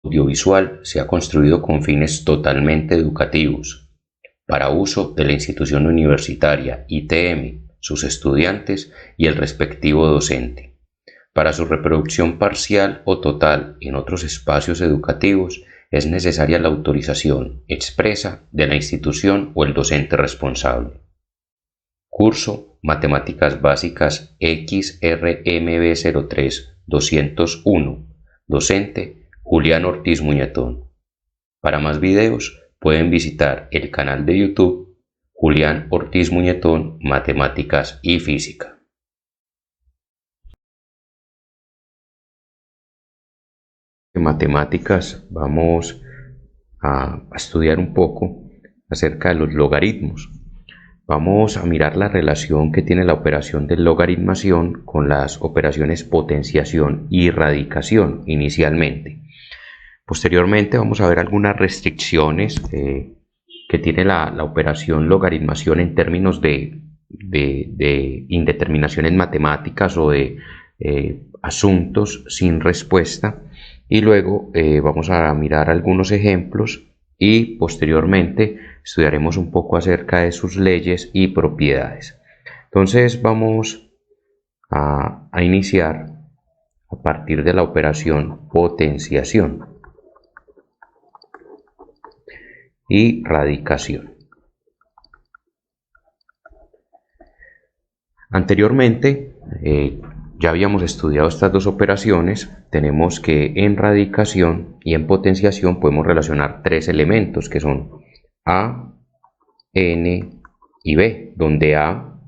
audiovisual se ha construido con fines totalmente educativos, para uso de la institución universitaria ITM, sus estudiantes y el respectivo docente. Para su reproducción parcial o total en otros espacios educativos es necesaria la autorización expresa de la institución o el docente responsable. Curso Matemáticas Básicas XRMB03-201. Docente Julián Ortiz Muñetón. Para más videos pueden visitar el canal de YouTube Julián Ortiz Muñetón, Matemáticas y Física. En matemáticas vamos a estudiar un poco acerca de los logaritmos. Vamos a mirar la relación que tiene la operación de logaritmación con las operaciones potenciación y radicación inicialmente. Posteriormente vamos a ver algunas restricciones que tiene la operación logaritmación en términos de indeterminaciones matemáticas o de asuntos sin respuesta. Y luego vamos a mirar algunos ejemplos y posteriormente estudiaremos un poco acerca de sus leyes y propiedades. Entonces vamos a iniciar a partir de la operación potenciación y radicación. Anteriormente ya habíamos estudiado estas dos operaciones. Tenemos que en radicación y en potenciación podemos relacionar tres elementos que son A, N y B, donde A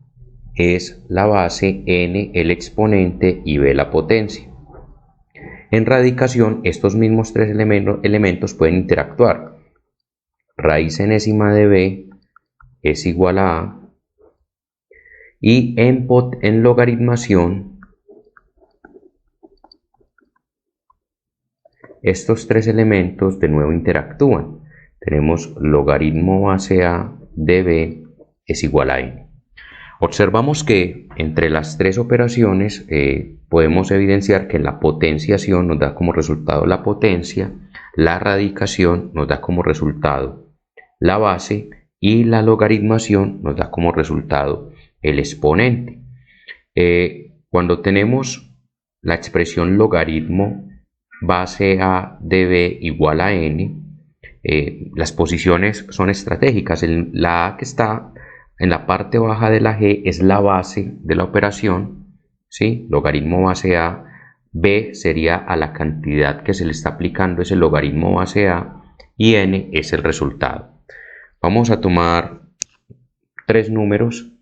es la base, N el exponente y B la potencia. En radicación estos mismos tres elementos pueden interactuar. Raíz enésima de B es igual a A, y en logaritmación estos tres elementos de nuevo interactúan. Tenemos logaritmo base A de B es igual a N. Observamos que entre las tres operaciones podemos evidenciar que la potenciación nos da como resultado la potencia, la radicación nos da como resultado la base y la logaritmación nos da como resultado el exponente. Cuando tenemos la expresión logaritmo base A de B igual a N, las posiciones son estratégicas. La A que está en la parte baja de la G es la base de la operación, ¿sí? Logaritmo base A. B sería a la cantidad que se le está aplicando ese logaritmo base A y N es el resultado. Vamos a tomar tres números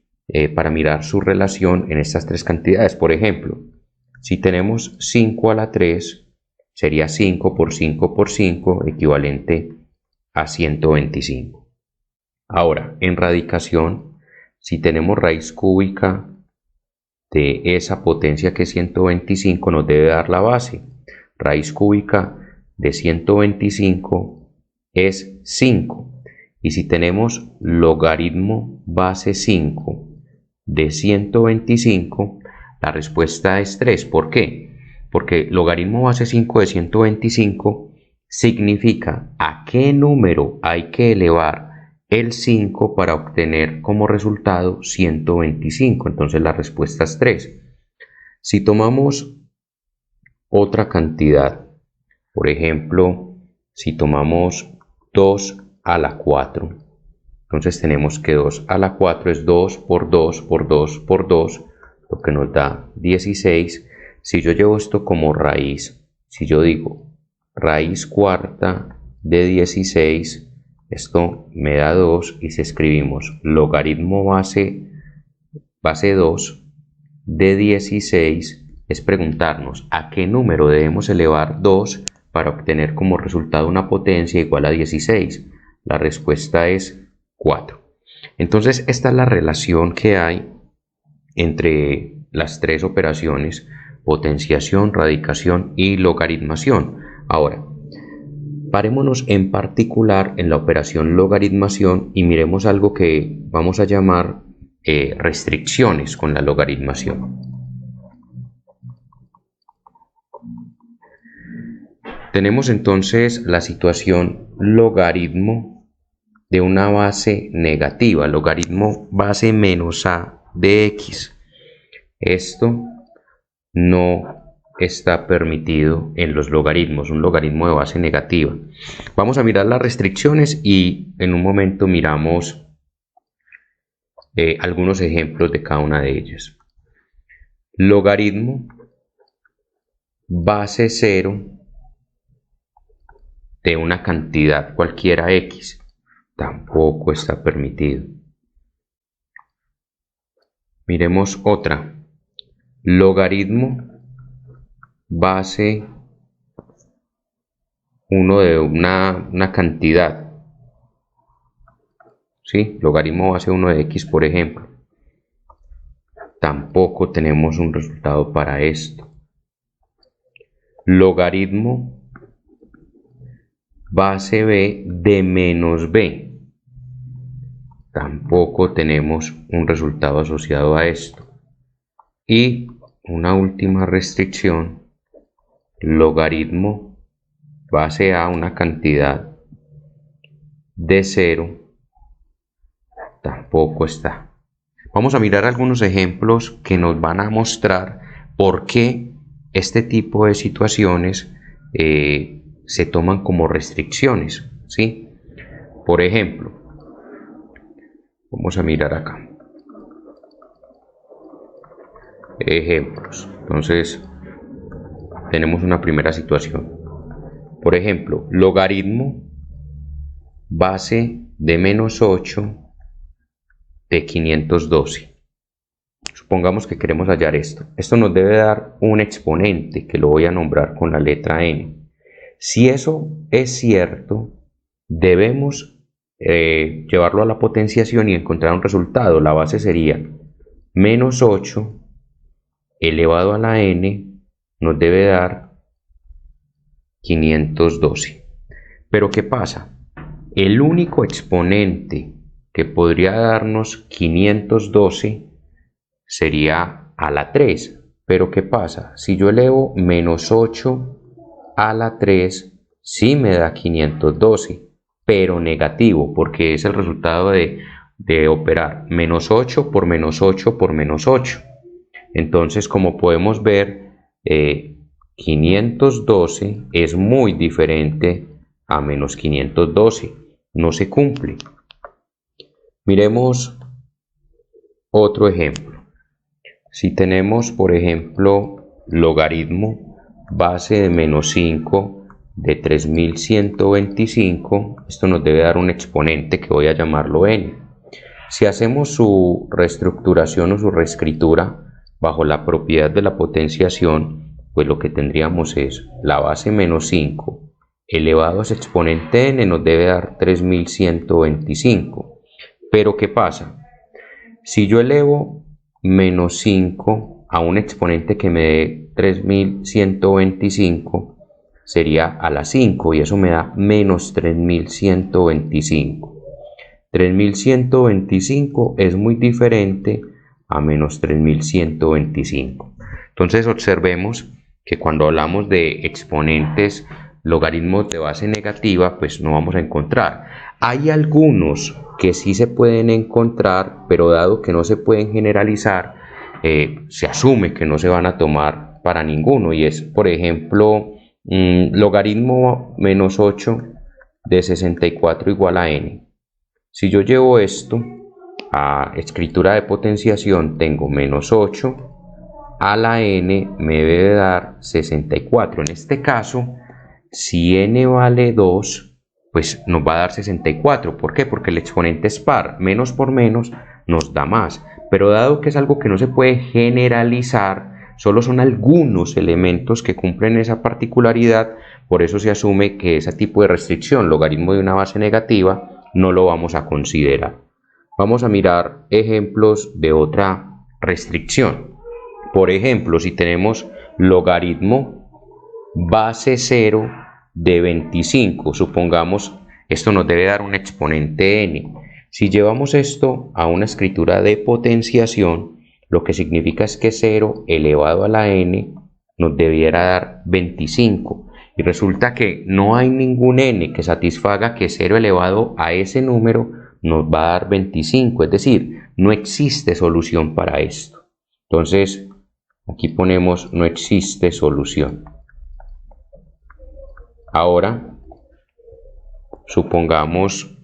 para mirar su relación en estas tres cantidades. Por ejemplo, si tenemos 5 a la 3, sería 5 por 5 por 5, equivalente a 125. Ahora, en radicación, si tenemos raíz cúbica de esa potencia que es 125, nos debe dar la base. Raíz cúbica de 125 es 5. Y si tenemos logaritmo base 5 de 125, la respuesta es 3. ¿Por qué? Porque logaritmo base 5 de 125 significa a qué número hay que elevar el 5 para obtener como resultado 125. Entonces la respuesta es 3. Si tomamos otra cantidad, por ejemplo, si tomamos 2 a la 4, entonces tenemos que 2 a la 4 es 2 por 2 por 2 por 2, lo que nos da 16. Si yo llevo esto como raíz, si yo digo raíz cuarta de 16, esto me da 2, y si escribimos logaritmo base 2 de 16, es preguntarnos a qué número debemos elevar 2 para obtener como resultado una potencia igual a 16. La respuesta es 4. Entonces esta es la relación que hay entre las tres operaciones: potenciación, radicación y logaritmación. Ahora, parémonos en particular en la operación logaritmación y miremos algo que vamos a llamar restricciones con la logaritmación. Tenemos entonces la situación logaritmo de una base negativa, logaritmo base menos a de x. Esto no está permitido en los logaritmos, un logaritmo de base negativa. Vamos a mirar las restricciones y en un momento miramos algunos ejemplos de cada una de ellas. Logaritmo base 0 de una cantidad cualquiera x tampoco está permitido. Miremos otra. Logaritmo base 1 de una cantidad. ¿Sí? Logaritmo base 1 de x, por ejemplo. Tampoco tenemos un resultado para esto. Logaritmo base b de menos b. Tampoco tenemos un resultado asociado a esto. Y una última restricción, logaritmo base a una cantidad de 0, tampoco está. Vamos a mirar algunos ejemplos que nos van a mostrar por qué este tipo de situaciones se toman como restricciones, ¿sí? Por ejemplo, vamos a mirar acá. Ejemplos. Entonces, tenemos una primera situación. Por ejemplo, logaritmo base de menos 8 de 512. Supongamos que queremos hallar esto. Esto nos debe dar un exponente que lo voy a nombrar con la letra n. Si eso es cierto, debemos llevarlo a la potenciación y encontrar un resultado. La base sería menos 8 elevado a la n nos debe dar 512. Pero ¿qué pasa? El único exponente que podría darnos 512 sería a la 3. Pero ¿qué pasa? Si yo elevo menos 8 a la 3, sí me da 512, pero negativo, porque es el resultado de operar menos 8 por menos 8 por menos 8. Entonces, como podemos ver, 512 es muy diferente a menos 512. No se cumple. Miremos otro ejemplo. Si tenemos, por ejemplo, logaritmo base de menos 5 de 3125, esto nos debe dar un exponente que voy a llamarlo n. Si hacemos su reestructuración o su reescritura bajo la propiedad de la potenciación, pues lo que tendríamos es la base menos 5 elevado a ese exponente n nos debe dar 3125. Pero ¿qué pasa? Si yo elevo menos 5 a un exponente que me dé 3125, sería a la 5 y eso me da menos 3125. 3125 es muy diferente a menos 3125. Entonces observemos que cuando hablamos de exponentes logaritmos de base negativa, pues no vamos a encontrar. Hay algunos que sí se pueden encontrar, pero dado que no se pueden generalizar, se asume que no se van a tomar para ninguno, y es, por ejemplo, logaritmo menos 8 de 64 igual a n. Si yo llevo esto a escritura de potenciación, tengo menos 8 a la n me debe dar 64. En este caso, si n vale 2, pues nos va a dar 64. ¿Por qué? Porque el exponente es par. Menos por menos nos da más. Pero dado que es algo que no se puede generalizar, solo son algunos elementos que cumplen esa particularidad, por eso se asume que ese tipo de restricción, logaritmo de una base negativa, no lo vamos a considerar. Vamos a mirar ejemplos de otra restricción. Por ejemplo, si tenemos logaritmo base 0 de 25, supongamos, esto nos debe dar un exponente n. Si llevamos esto a una escritura de potenciación, lo que significa es que 0 elevado a la n nos debiera dar 25. Y resulta que no hay ningún n que satisfaga que 0 elevado a ese número nos va a dar 25, es decir, no existe solución para esto. Entonces, aquí ponemos no existe solución. Ahora, supongamos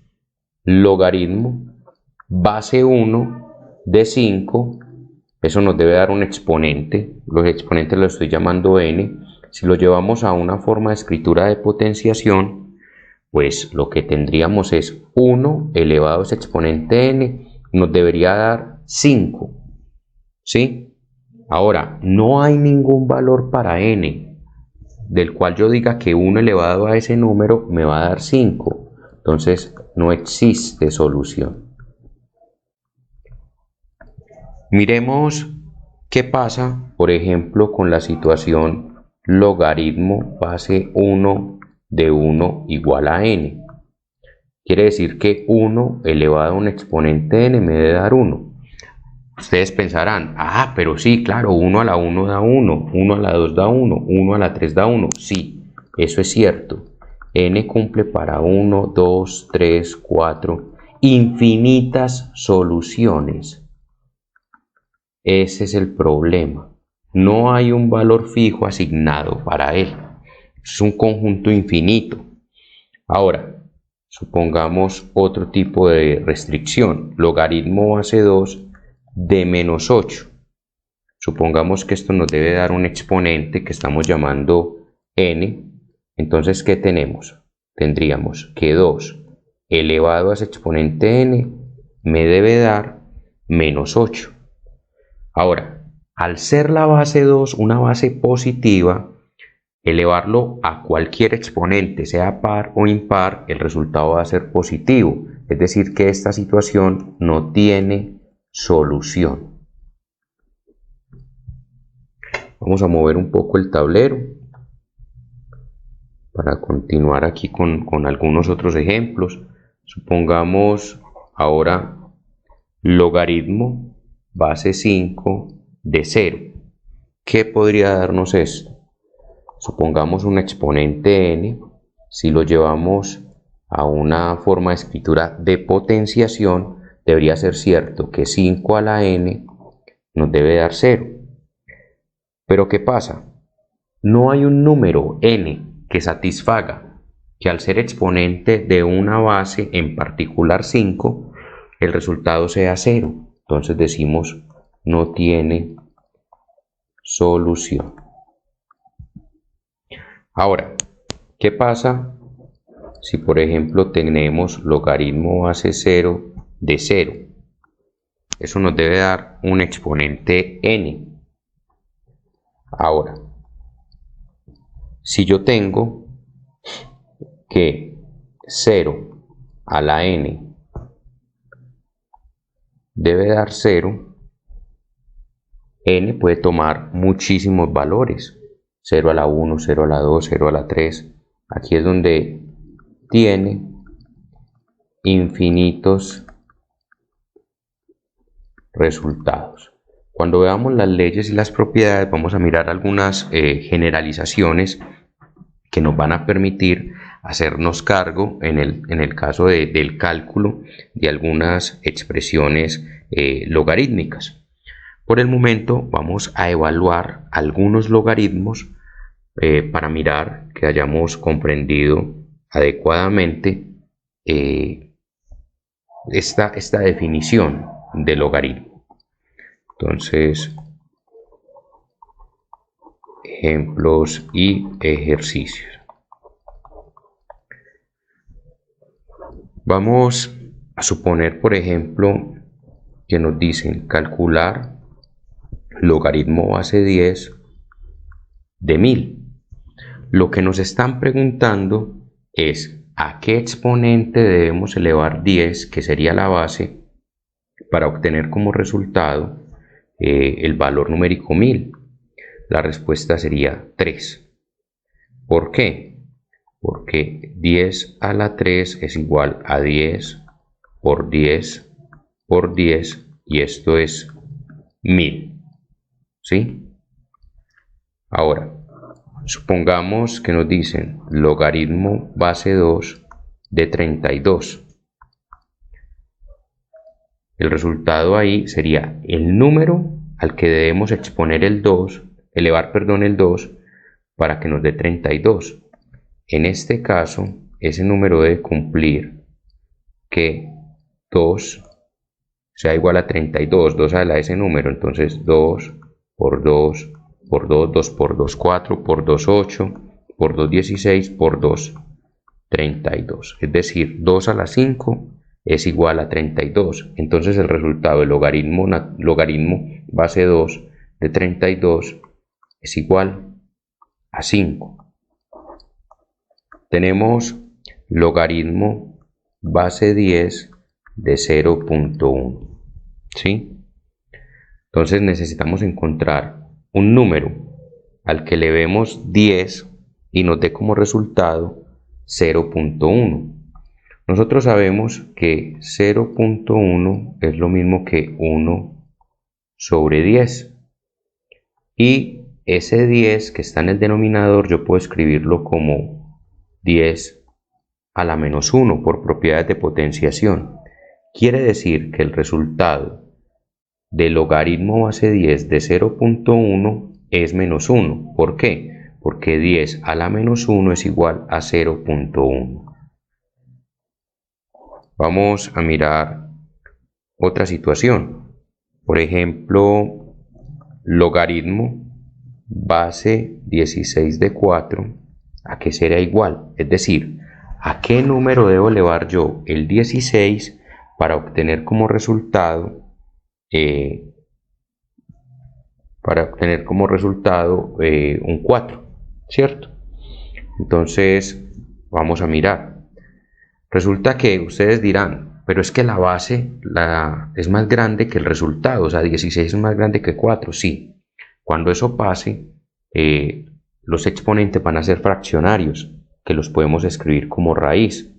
logaritmo base 1 de 5, eso nos debe dar un exponente, los exponentes los estoy llamando n. Si lo llevamos a una forma de escritura de potenciación, pues lo que tendríamos es 1 elevado a ese exponente n, nos debería dar 5, ¿sí? Ahora, no hay ningún valor para n, del cual yo diga que 1 elevado a ese número me va a dar 5, entonces no existe solución. Miremos qué pasa, por ejemplo, con la situación logaritmo base 1 de 1 igual a n. Quiere decir que 1 elevado a un exponente n me debe dar 1. Ustedes pensarán, ah, pero sí, claro, 1 a la 1 da 1, 1 a la 2 da 1, 1 a la 3 da 1. Sí, eso es cierto. N cumple para 1, 2, 3, 4, infinitas soluciones. Ese es el problema. No hay un valor fijo asignado para él. Es un conjunto infinito. Ahora, supongamos otro tipo de restricción. Logaritmo base 2 de menos 8. Supongamos que esto nos debe dar un exponente que estamos llamando n. Entonces, ¿qué tenemos? Tendríamos que 2 elevado a ese exponente n me debe dar menos 8. Ahora, al ser la base 2 una base positiva, elevarlo a cualquier exponente, sea par o impar, el resultado va a ser positivo. Es decir, que esta situación no tiene solución. Vamos a mover un poco el tablero para continuar aquí con algunos otros ejemplos. Supongamos ahora logaritmo base 5 de 0. ¿Qué podría darnos esto? Supongamos un exponente n, si lo llevamos a una forma de escritura de potenciación, debería ser cierto que 5 a la n nos debe dar 0. Pero ¿qué pasa? No hay un número n que satisfaga que al ser exponente de una base, en particular 5, el resultado sea 0. Entonces decimos no tiene solución. Ahora, ¿qué pasa si por ejemplo tenemos logaritmo base 0 de 0? Eso nos debe dar un exponente n. Ahora, si yo tengo que 0 a la n debe dar 0, n puede tomar muchísimos valores. 0 a la 1, 0 a la 2, 0 a la 3. Aquí es donde tiene infinitos resultados. Cuando veamos las leyes y las propiedades, vamos a mirar algunas generalizaciones que nos van a permitir hacernos cargo en el caso del cálculo de algunas expresiones logarítmicas. Por el momento vamos a evaluar algunos logaritmos para mirar que hayamos comprendido adecuadamente esta definición de logaritmo. Entonces, ejemplos y ejercicios. Vamos a suponer, por ejemplo, que nos dicen calcular logaritmo base 10 de 1000. Lo que nos están preguntando es a qué exponente debemos elevar 10, que sería la base, para obtener como resultado el valor numérico 1000. La respuesta sería 3. ¿Por qué? Porque 10 a la 3 es igual a 10 por 10 por 10, y esto es 1000. ¿Sí? Ahora, Supongamos que nos dicen logaritmo base 2 de 32. El resultado ahí sería el número al que debemos exponer el 2, elevar, perdón, el 2 para que nos dé 32. En este caso, ese número debe cumplir que 2 sea igual a 32, 2 a ese número, entonces 2 por 2 por 2, 2 por 2, 4, por 2, 8, por 2, 16, por 2, 32. Es decir, 2 a la 5 es igual a 32. Entonces el resultado del logaritmo base 2 de 32 es igual a 5. Tenemos logaritmo base 10 de 0.1. ¿Sí? Entonces necesitamos encontrar un número al que le vemos 10 y nos dé como resultado 0.1. Nosotros sabemos que 0.1 es lo mismo que 1 sobre 10. Y ese 10 que está en el denominador yo puedo escribirlo como 10 a la menos 1 por propiedades de potenciación. Quiere decir que el resultado del logaritmo base 10 de 0.1 es menos 1. ¿Por qué? Porque 10 a la menos 1 es igual a 0.1. Vamos a mirar otra situación. Por ejemplo, logaritmo base 16 de 4, ¿a qué será igual? Es decir, ¿a qué número debo elevar yo el 16 para obtener como resultado un 4, ¿cierto? Entonces, vamos a mirar. Resulta que ustedes dirán, pero es que la base es más grande que el resultado, o sea, 16 es más grande que 4, sí. Cuando eso pase, los exponentes van a ser fraccionarios, que los podemos escribir como raíz.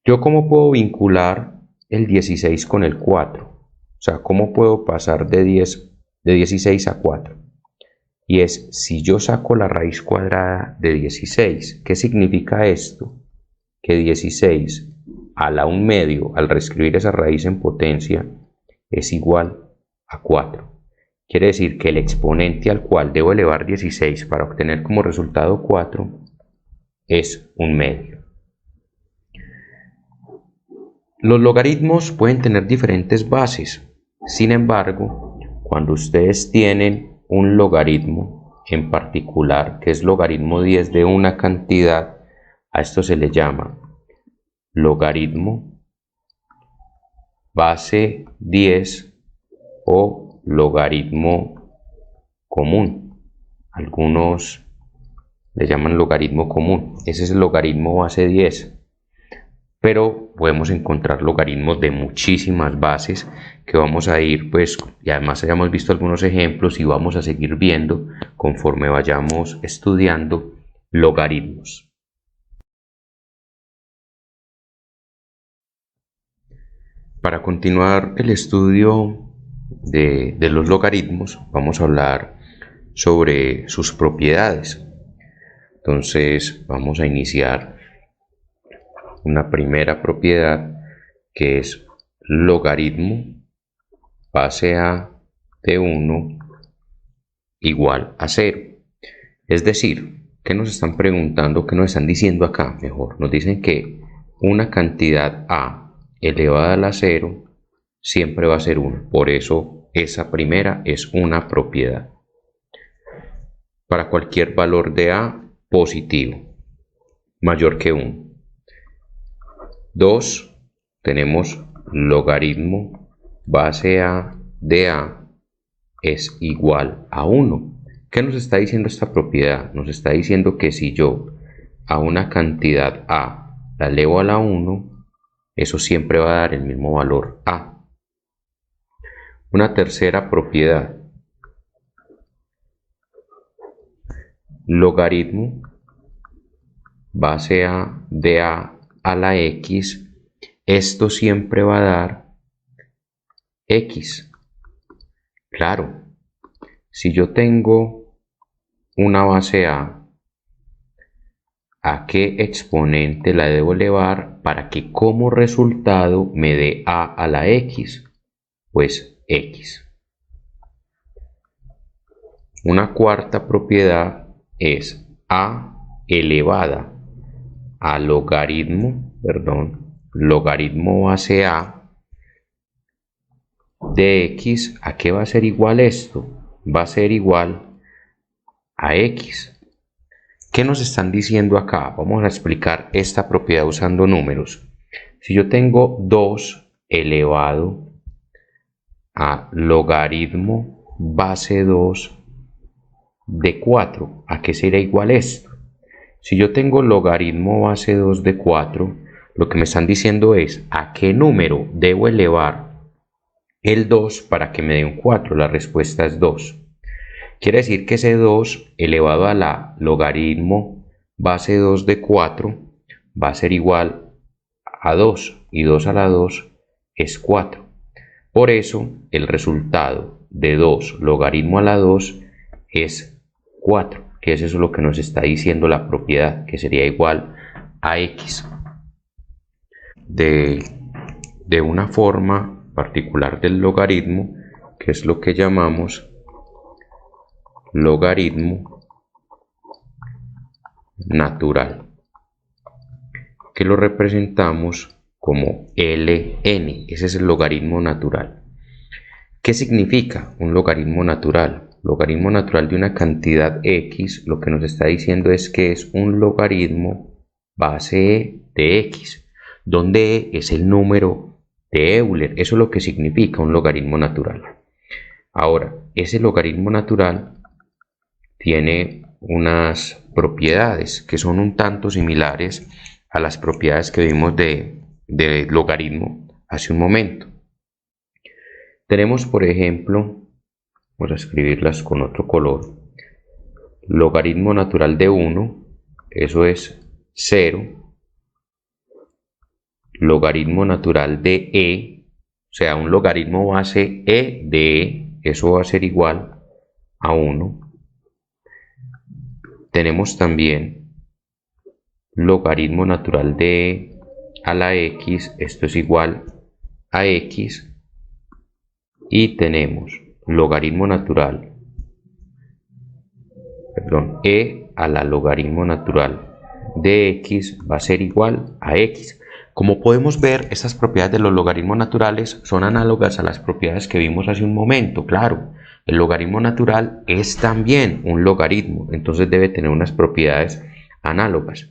¿Yo cómo puedo vincular el 16 con el 4? O sea, ¿cómo puedo pasar de 16 a 4? Y es, si yo saco la raíz cuadrada de 16, ¿qué significa esto? Que 16 a la 1 medio, al reescribir esa raíz en potencia, es igual a 4. Quiere decir que el exponente al cual debo elevar 16 para obtener como resultado 4 es 1 medio. Los logaritmos pueden tener diferentes bases. Sin embargo, cuando ustedes tienen un logaritmo en particular, que es logaritmo 10 de una cantidad, a esto se le llama logaritmo base 10 o logaritmo común. Algunos le llaman logaritmo común. Ese es el logaritmo base 10. Pero podemos encontrar logaritmos de muchísimas bases que vamos a ir, pues, y además hayamos visto algunos ejemplos y vamos a seguir viendo conforme vayamos estudiando logaritmos. Para continuar el estudio de los logaritmos, vamos a hablar sobre sus propiedades. Entonces, vamos a iniciar una primera propiedad que es logaritmo base a de 1 igual a 0. Es decir, ¿qué nos están preguntando? ¿Qué nos están diciendo acá? Mejor, nos dicen que una cantidad a elevada a la 0 siempre va a ser 1. Por eso esa primera es una propiedad. Para cualquier valor de a positivo, mayor que 1. 2, tenemos logaritmo base a de a es igual a 1. ¿Qué nos está diciendo esta propiedad? Nos está diciendo que si yo a una cantidad a la elevo a la 1, eso siempre va a dar el mismo valor a. Una tercera propiedad, logaritmo base a de a la x, esto siempre va a dar x. Claro, si yo tengo una base a a qué exponente la debo elevar para que como resultado me dé a la x, pues x. Una cuarta propiedad es a elevada a logaritmo base a de x. ¿A qué va a ser igual esto? Va a ser igual a x. ¿Qué nos están diciendo acá? Vamos a explicar esta propiedad usando números. Si yo tengo 2 elevado a logaritmo base 2 de 4, ¿a qué será igual esto? Si yo tengo logaritmo base 2 de 4, lo que me están diciendo es a qué número debo elevar el 2 para que me dé un 4. La respuesta es 2. Quiere decir que ese 2 elevado a la logaritmo base 2 de 4 va a ser igual a 2, y 2 a la 2 es 4. Por eso el resultado de 2 logaritmo a la 2 es 4, que es eso lo que nos está diciendo la propiedad, que sería igual a x. De una forma particular del logaritmo, que es lo que llamamos logaritmo natural, que lo representamos como ln. Ese es el logaritmo natural. ¿Qué significa un logaritmo natural? Logaritmo natural de una cantidad x, lo que nos está diciendo es que es un logaritmo base de x, donde e es el número de Euler. Eso es lo que significa un logaritmo natural. Ahora, ese logaritmo natural tiene unas propiedades que son un tanto similares a las propiedades que vimos de logaritmo hace un momento. Tenemos, por ejemplo, vamos a escribirlas con otro color. Logaritmo natural de 1, eso es 0. Logaritmo natural de e, o sea, un logaritmo base e de e, eso va a ser igual a 1. Tenemos también logaritmo natural de e a la x, esto es igual a x. Y tenemos logaritmo natural, e a la logaritmo natural de x va a ser igual a x. Como podemos ver, estas propiedades de los logaritmos naturales son análogas a las propiedades que vimos hace un momento. Claro, el logaritmo natural es también un logaritmo, entonces debe tener unas propiedades análogas.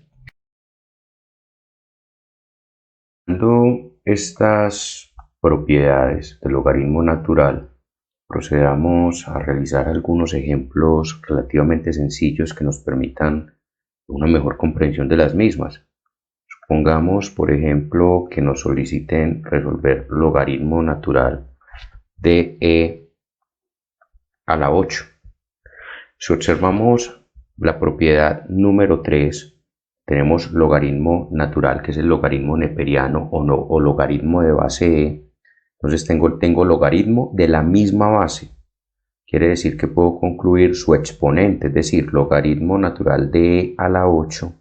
Usando estas propiedades del logaritmo natural, procedamos a realizar algunos ejemplos relativamente sencillos que nos permitan una mejor comprensión de las mismas. Supongamos, por ejemplo, que nos soliciten resolver logaritmo natural de e a la 8. Si observamos la propiedad número 3, tenemos logaritmo natural, que es el logaritmo neperiano o logaritmo de base e. Entonces tengo logaritmo de la misma base. Quiere decir que puedo concluir su exponente, es decir, logaritmo natural de e a la 8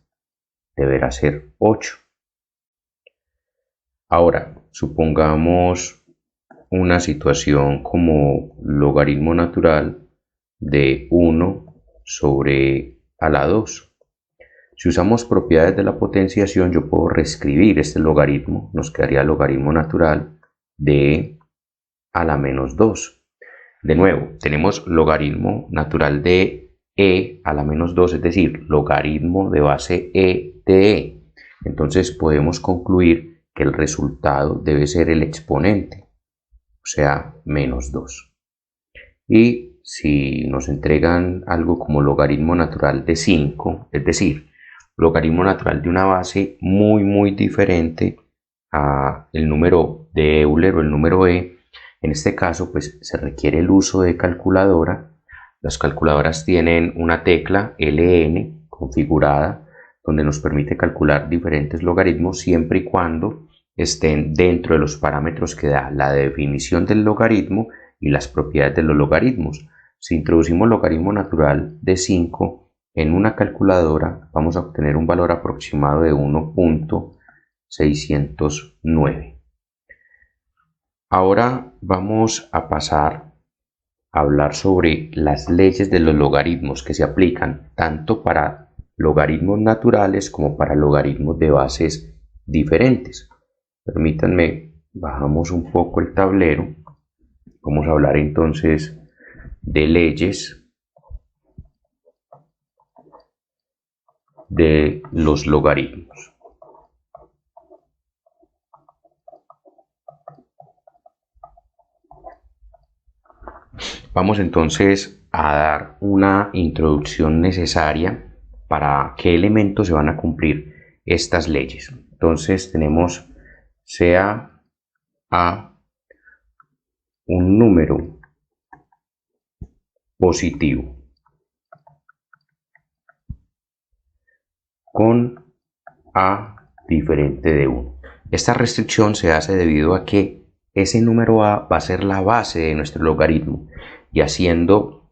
deberá ser 8. Ahora, supongamos una situación como logaritmo natural de 1 sobre a la 2. Si usamos propiedades de la potenciación, yo puedo reescribir este logaritmo. Nos quedaría logaritmo natural de e a la menos 2. De nuevo, tenemos logaritmo natural de e a la menos 2, es decir, logaritmo de base e de e. Entonces podemos concluir que el resultado debe ser el exponente, o sea, menos 2. Y si nos entregan algo como logaritmo natural de 5, es decir, logaritmo natural de una base muy diferente a el número de Euler o el número e, en este caso pues se requiere el uso de calculadora. Las calculadoras tienen una tecla LN configurada donde nos permite calcular diferentes logaritmos siempre y cuando estén dentro de los parámetros que da la definición del logaritmo y las propiedades de los logaritmos. Si introducimos logaritmo natural de 5, en una calculadora vamos a obtener un valor aproximado de 1.609. Ahora vamos a pasar a hablar sobre las leyes de los logaritmos que se aplican tanto para logaritmos naturales como para logaritmos de bases diferentes. Permítanme, bajamos un poco el tablero. Vamos a hablar entonces de leyes de los logaritmos. Vamos entonces a dar una introducción necesaria para qué elementos se van a cumplir estas leyes. Entonces tenemos sea A un número positivo con A diferente de 1. Esta restricción se hace debido a que ese número A va a ser la base de nuestro logaritmo y haciendo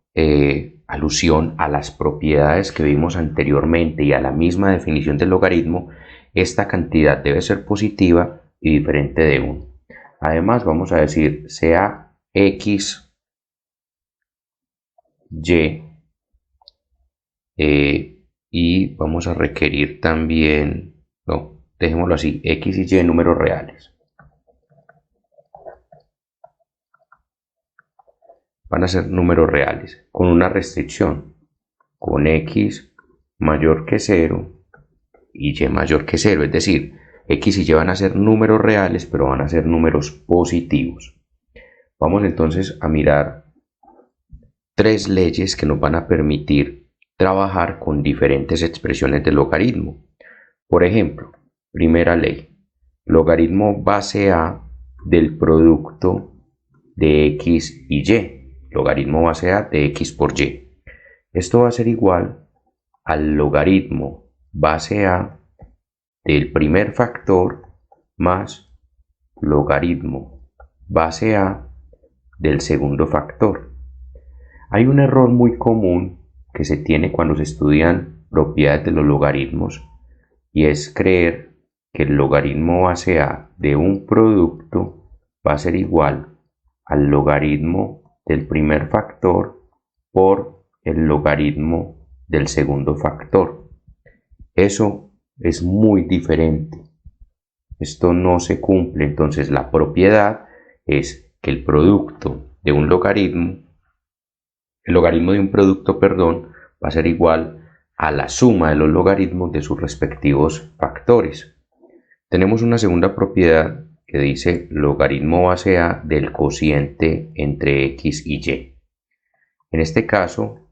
alusión a las propiedades que vimos anteriormente y a la misma definición del logaritmo, esta cantidad debe ser positiva y diferente de 1. Además vamos a decir sea x, y vamos a requerir también, no, dejémoslo así, x y y números reales. Van a ser números reales con una restricción, con x mayor que 0 y y mayor que 0, es decir, x y y van a ser números reales, pero van a ser números positivos. Vamos entonces a mirar tres leyes que nos van a permitir trabajar con diferentes expresiones de logaritmo. Por ejemplo, primera ley, logaritmo base A del producto de x y y, logaritmo base A de x por y. Esto va a ser igual al logaritmo base A del primer factor más logaritmo base A del segundo factor. Hay un error muy común que se tiene cuando se estudian propiedades de los logaritmos y es creer que el logaritmo base A de un producto va a ser igual al logaritmo del primer factor por el logaritmo del segundo factor. Eso es muy diferente. Esto no se cumple. Entonces la propiedad es que el producto de un logaritmo, el logaritmo de un producto, perdón, va a ser igual a la suma de los logaritmos de sus respectivos factores. Tenemos una segunda propiedad que dice logaritmo base A del cociente entre x y y. En este caso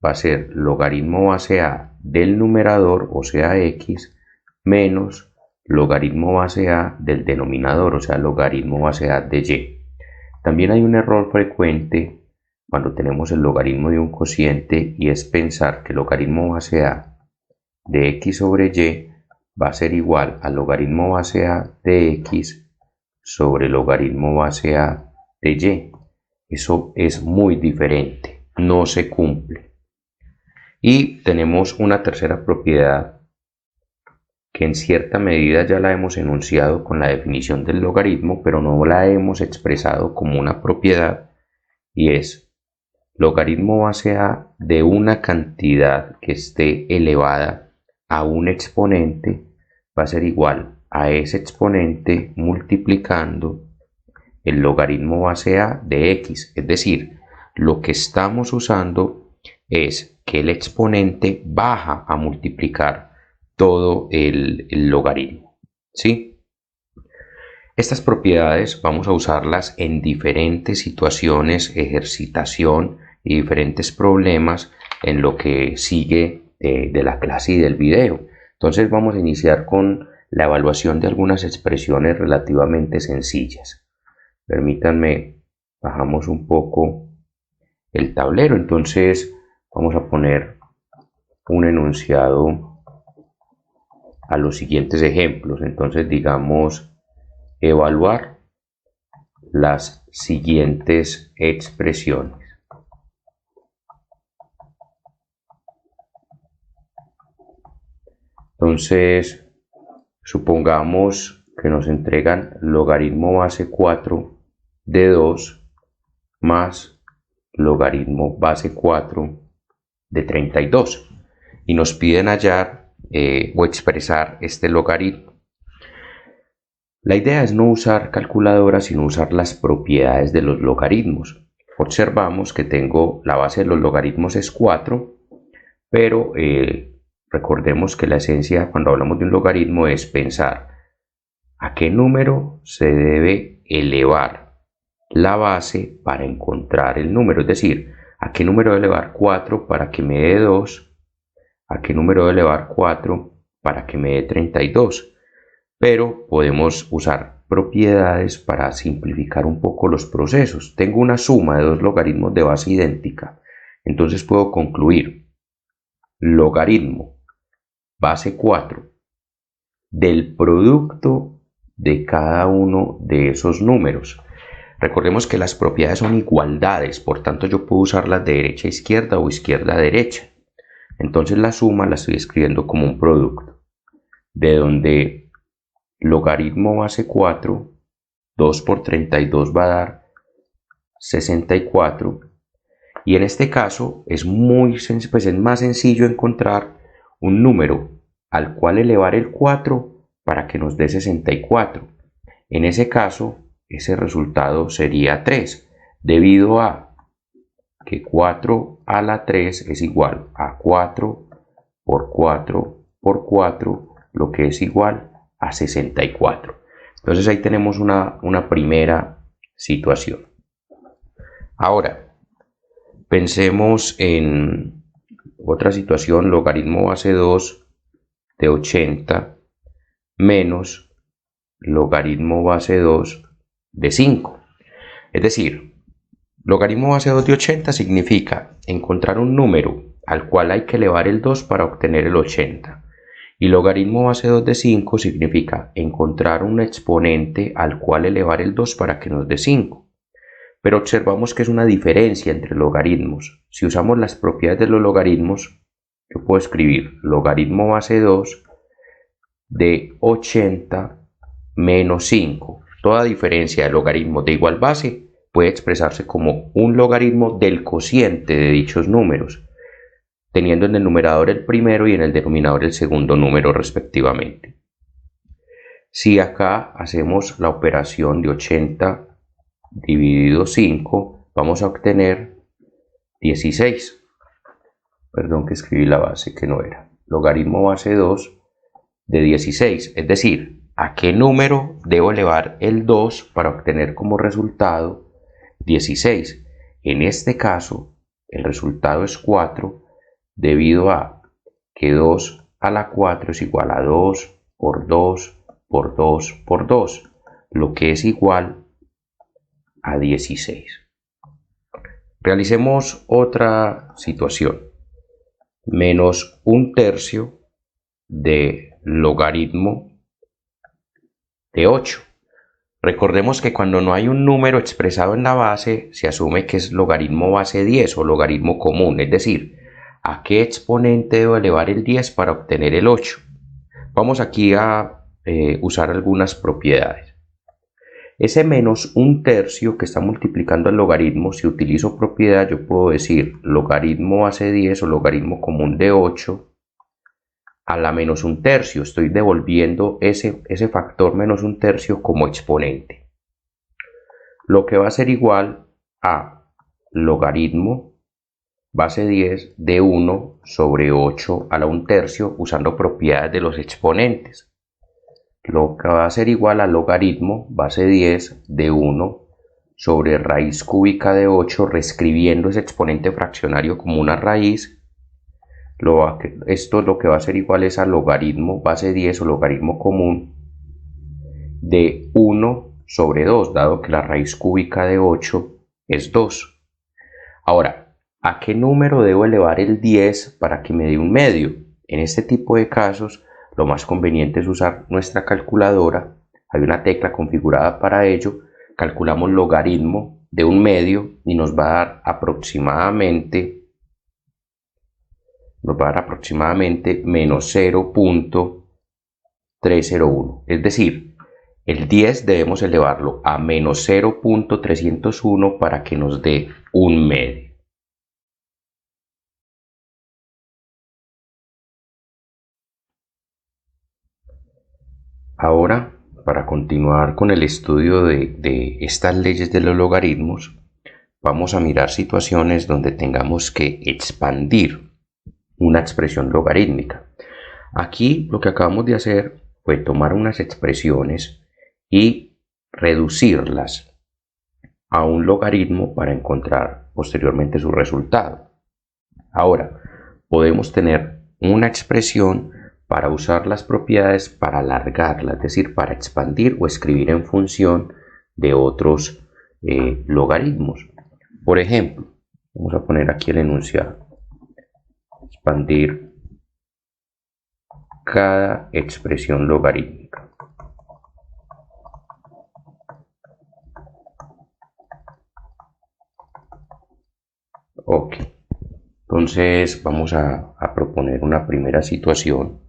va a ser logaritmo base A del numerador, o sea x, menos logaritmo base A del denominador, o sea logaritmo base A de y. También hay un error frecuente cuando tenemos el logaritmo de un cociente y es pensar que el logaritmo base A de x sobre y va a ser igual al logaritmo base A de x sobre logaritmo base A de y. Eso es muy diferente, no se cumple. Y tenemos una tercera propiedad que en cierta medida ya la hemos enunciado con la definición del logaritmo, pero no la hemos expresado como una propiedad, y es logaritmo base A de una cantidad que esté elevada a un exponente va a ser igual a ese exponente multiplicando el logaritmo base A de x. Es decir, lo que estamos usando es que el exponente baja a multiplicar todo el logaritmo, ¿sí? Estas propiedades vamos a usarlas en diferentes situaciones, ejercitación y diferentes problemas en lo que sigue de la clase y del video. Entonces vamos a iniciar con la evaluación de algunas expresiones relativamente sencillas. Permítanme, bajamos un poco el tablero. Entonces vamos a poner un enunciado a los siguientes ejemplos. Entonces digamos evaluar las siguientes expresiones. Entonces, supongamos que nos entregan logaritmo base 4 de 2 más logaritmo base 4 de 32 y nos piden hallar o expresar este logaritmo. La idea es no usar calculadora, sino usar las propiedades de los logaritmos. Observamos que tengo la base de los logaritmos es 4, pero recordemos que la esencia cuando hablamos de un logaritmo es pensar a qué número se debe elevar la base para encontrar el número, es decir, a qué número debe elevar 4 para que me dé 2, a qué número debe elevar 4 para que me dé 32. Pero podemos usar propiedades para simplificar un poco los procesos. Tengo una suma de dos logaritmos de base idéntica, entonces puedo concluir logaritmo base 4 del producto de cada uno de esos números. Recordemos que las propiedades son igualdades, por tanto yo puedo usarlas de derecha a izquierda o izquierda a derecha. Entonces la suma la estoy escribiendo como un producto, de donde logaritmo base 4, 2 por 32 va a dar 64. Y en este caso es más sencillo encontrar un número al cual elevar el 4 para que nos dé 64. En ese caso, ese resultado sería 3, debido a que 4 a la 3 es igual a 4 por 4 por 4, lo que es igual a 64. Entonces ahí tenemos una primera situación. Ahora, pensemos en otra situación, logaritmo base 2 de 80 menos logaritmo base 2 de 5. Es decir, logaritmo base 2 de 80 significa encontrar un número al cual hay que elevar el 2 para obtener el 80. Y logaritmo base 2 de 5 significa encontrar un exponente al cual elevar el 2 para que nos dé 5. Pero observamos que es una diferencia entre logaritmos. Si usamos las propiedades de los logaritmos, yo puedo escribir logaritmo base 2 de 80 menos 5. Toda diferencia de logaritmos de igual base puede expresarse como un logaritmo del cociente de dichos números, teniendo en el numerador el primero y en el denominador el segundo número respectivamente. Si acá hacemos la operación de 80 dividido 5, vamos a obtener 16. Perdón que escribí la base que no era. Logaritmo base 2 de 16, es decir, ¿a qué número debo elevar el 2 para obtener como resultado 16? En este caso, el resultado es 4, debido a que 2 a la 4 es igual a 2 por 2 por 2 por 2, lo que es igual a 16. Realicemos otra situación. Menos un tercio de logaritmo de 8. Recordemos que cuando no hay un número expresado en la base, se asume que es logaritmo base 10 o logaritmo común, es decir, ¿a qué exponente debo elevar el 10 para obtener el 8? Vamos aquí a usar algunas propiedades. Ese menos un tercio que está multiplicando el logaritmo, si utilizo propiedad, yo puedo decir logaritmo base 10 o logaritmo común de 8 a la menos un tercio. Estoy devolviendo ese factor menos un tercio como exponente, lo que va a ser igual a logaritmo base 10 de 1 sobre 8 a la 1 tercio usando propiedades de los exponentes, lo que va a ser igual a logaritmo base 10 de 1 sobre raíz cúbica de 8, reescribiendo ese exponente fraccionario como una raíz. Esto lo que va a ser igual es a logaritmo base 10 o logaritmo común de 1 sobre 2, dado que la raíz cúbica de 8 es 2. Ahora, ¿a qué número debo elevar el 10 para que me dé un medio? En este tipo de casos, lo más conveniente es usar nuestra calculadora. Hay una tecla configurada para ello. Calculamos logaritmo de un medio y nos va a dar aproximadamente nos va a dar aproximadamente menos 0.301. Es decir, el 10 debemos elevarlo a menos 0.301 para que nos dé un medio. Ahora, para continuar con el estudio de estas leyes de los logaritmos, vamos a mirar situaciones donde tengamos que expandir una expresión logarítmica. Aquí lo que acabamos de hacer fue tomar unas expresiones y reducirlas a un logaritmo para encontrar posteriormente su resultado. Ahora, podemos tener una expresión para usar las propiedades para alargarla, es decir, para expandir o escribir en función de otros logaritmos. Por ejemplo, vamos a poner aquí el enunciado: expandir cada expresión logarítmica. Ok, entonces vamos a proponer una primera situación.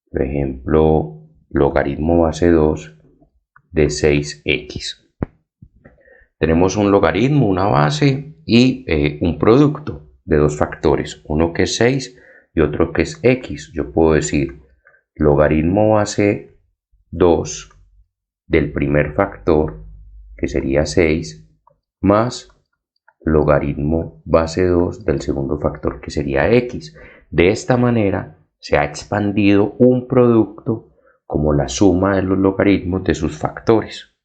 Por ejemplo, logaritmo base 2 de 6x. Tenemos un logaritmo, una base y un producto de dos factores, uno que es 6 y otro que es x. Yo puedo decir logaritmo base 2 del primer factor, que sería 6, más logaritmo base 2 del segundo factor, que sería x. De esta manera se ha expandido un producto como la suma de los logaritmos de sus factores.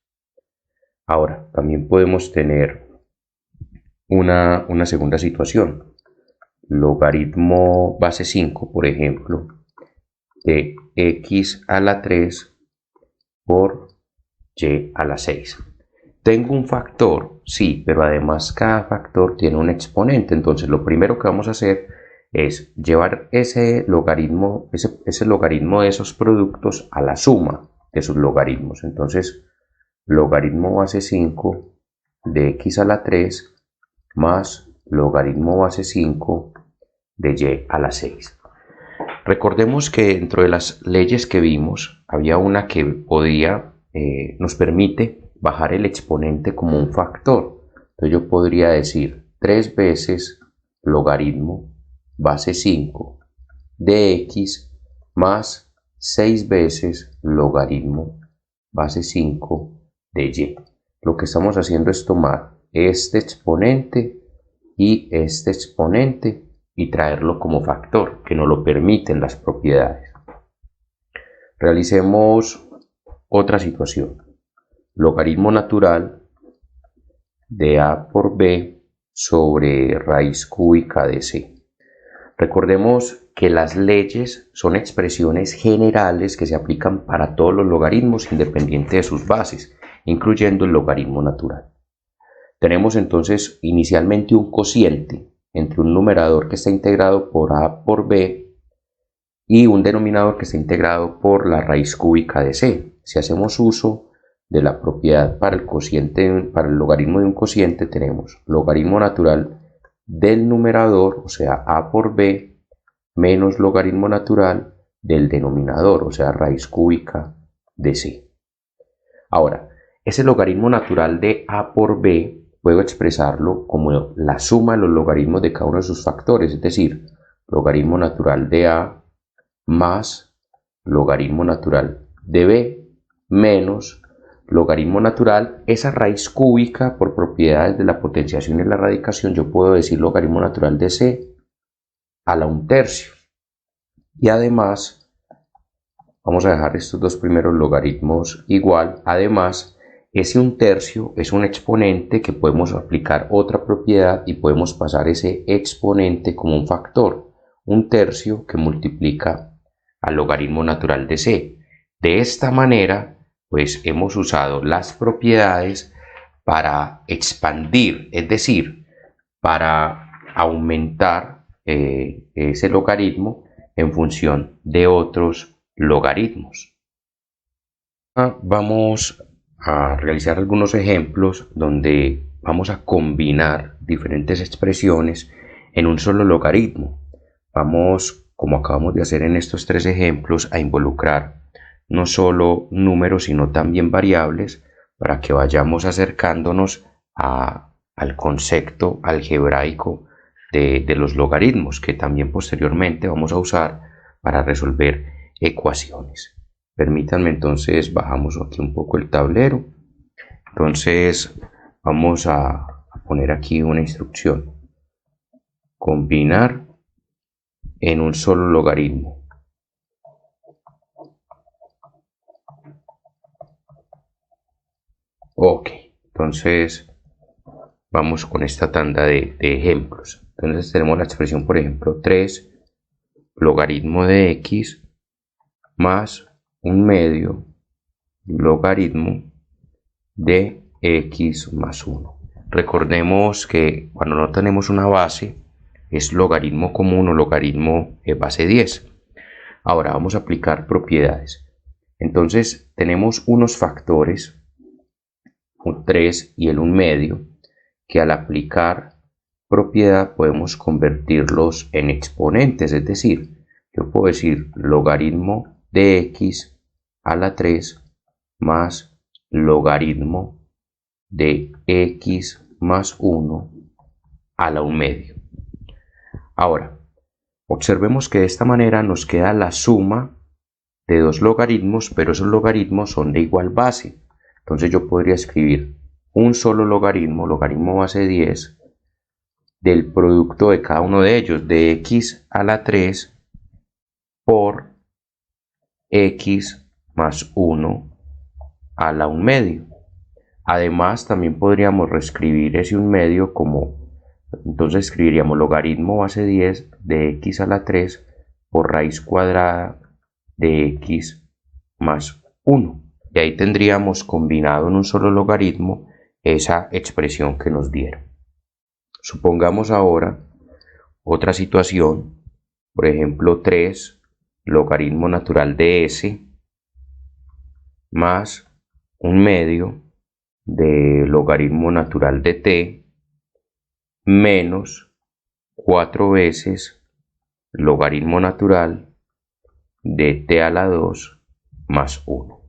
Ahora, también podemos tener una segunda situación. Logaritmo base 5, por ejemplo, de x a la 3 por y a la 6. Tengo un factor, sí, pero además cada factor tiene un exponente. Entonces lo primero que vamos a hacer es llevar ese logaritmo de esos productos a la suma de sus logaritmos. Entonces, logaritmo base 5 de x a la 3 más logaritmo base 5 de y a la 6. Recordemos que dentro de las leyes que vimos, había una que nos permite bajar el exponente como un factor. Entonces yo podría decir 3 veces logaritmo base 5 de x más 6 veces logaritmo base 5 de y. Lo que estamos haciendo es tomar este exponente y este exponente y traerlo como factor, que nos lo permiten las propiedades. Realicemos otra situación. Logaritmo natural de a por b sobre raíz cúbica de c. Recordemos que las leyes son expresiones generales que se aplican para todos los logaritmos independiente de sus bases, incluyendo el logaritmo natural. Tenemos entonces inicialmente un cociente entre un numerador que está integrado por a por b y un denominador que está integrado por la raíz cúbica de c. Si hacemos uso de la propiedad para el logaritmo de un cociente, tenemos logaritmo natural del numerador, o sea, a por b, menos logaritmo natural del denominador, o sea, raíz cúbica de c. Ahora, ese logaritmo natural de a por b puedo expresarlo como la suma de los logaritmos de cada uno de sus factores, es decir, logaritmo natural de a más logaritmo natural de b menos logaritmo natural, esa raíz cúbica por propiedades de la potenciación y la radicación, yo puedo decir logaritmo natural de c a la 1/3. Y además, vamos a dejar estos dos primeros logaritmos igual. Además, ese 1/3 es un exponente que podemos aplicar otra propiedad y podemos pasar ese exponente como un factor. 1/3 que multiplica al logaritmo natural de c. De esta manera, pues hemos usado las propiedades para expandir, es decir, para aumentar ese logaritmo en función de otros logaritmos. Vamos a realizar algunos ejemplos donde vamos a combinar diferentes expresiones en un solo logaritmo. vamos, como acabamos de hacer en estos tres ejemplos, a involucrar no solo números, sino también variables, para que vayamos acercándonos al concepto algebraico de los logaritmos, que también posteriormente vamos a usar para resolver ecuaciones. Permítanme entonces, bajamos aquí un poco el tablero. Entonces vamos a poner aquí una instrucción: combinar en un solo logaritmo. Ok, entonces vamos con esta tanda de ejemplos. Entonces tenemos la expresión, por ejemplo, 3 logaritmo de x más 1/2 logaritmo de x más 1. Recordemos que cuando no tenemos una base es logaritmo común o logaritmo base 10. Ahora vamos a aplicar propiedades. Entonces tenemos unos factores, un 3 y el 1/2, que al aplicar propiedad podemos convertirlos en exponentes, es decir, yo puedo decir logaritmo de x a la 3 más logaritmo de x más 1 a la 1/2. Ahora, observemos que de esta manera nos queda la suma de dos logaritmos, pero esos logaritmos son de igual base. Entonces yo podría escribir un solo logaritmo, logaritmo base 10, del producto de cada uno de ellos, de x a la 3 por x más 1 a la 1/2. Además, también podríamos reescribir ese 1/2 como, entonces escribiríamos logaritmo base 10 de x a la 3 por raíz cuadrada de x más 1. Y ahí tendríamos combinado en un solo logaritmo esa expresión que nos dieron. Supongamos ahora otra situación, por ejemplo 3 logaritmo natural de s más 1/2 de logaritmo natural de t menos 4 veces logaritmo natural de t a la 2 más 1.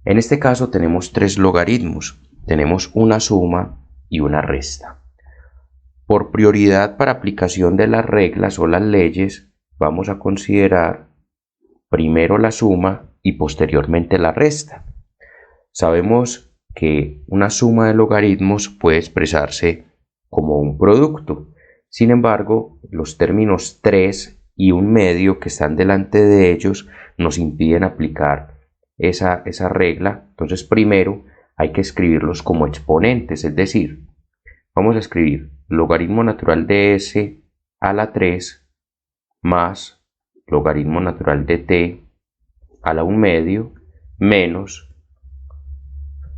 En este caso tenemos tres logaritmos, tenemos una suma y una resta. Por prioridad para aplicación de las reglas o las leyes, vamos a considerar primero la suma y posteriormente la resta. Sabemos que una suma de logaritmos puede expresarse como un producto. Sin embargo, los términos 3 y 1/2 que están delante de ellos nos impiden aplicar esa regla. Entonces primero hay que escribirlos como exponentes, es decir, vamos a escribir logaritmo natural de s a la 3 más logaritmo natural de t a la 1/2 menos,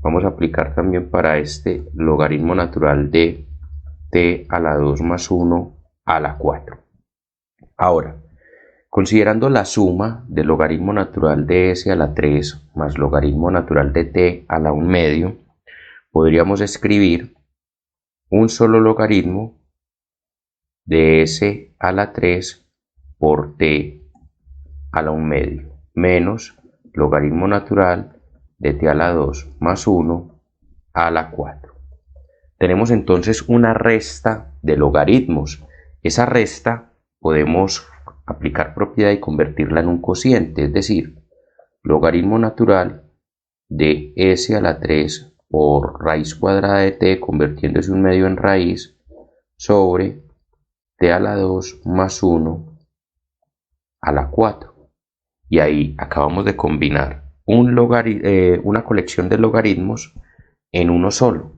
vamos a aplicar también para este logaritmo natural de t a la 2 más 1 a la 4. Ahora, considerando la suma del logaritmo natural de s a la 3 más logaritmo natural de t a la 1/2, podríamos escribir un solo logaritmo de s a la 3 por t a la 1/2 menos logaritmo natural de t a la 2 más 1 a la 4. Tenemos entonces una resta de logaritmos. Esa resta podemos aplicar propiedad y convertirla en un cociente, es decir, logaritmo natural de s a la 3 por raíz cuadrada de t, convirtiéndose 1/2 en raíz, sobre t a la 2 más 1 a la 4. Y ahí acabamos de combinar una colección de logaritmos en uno solo,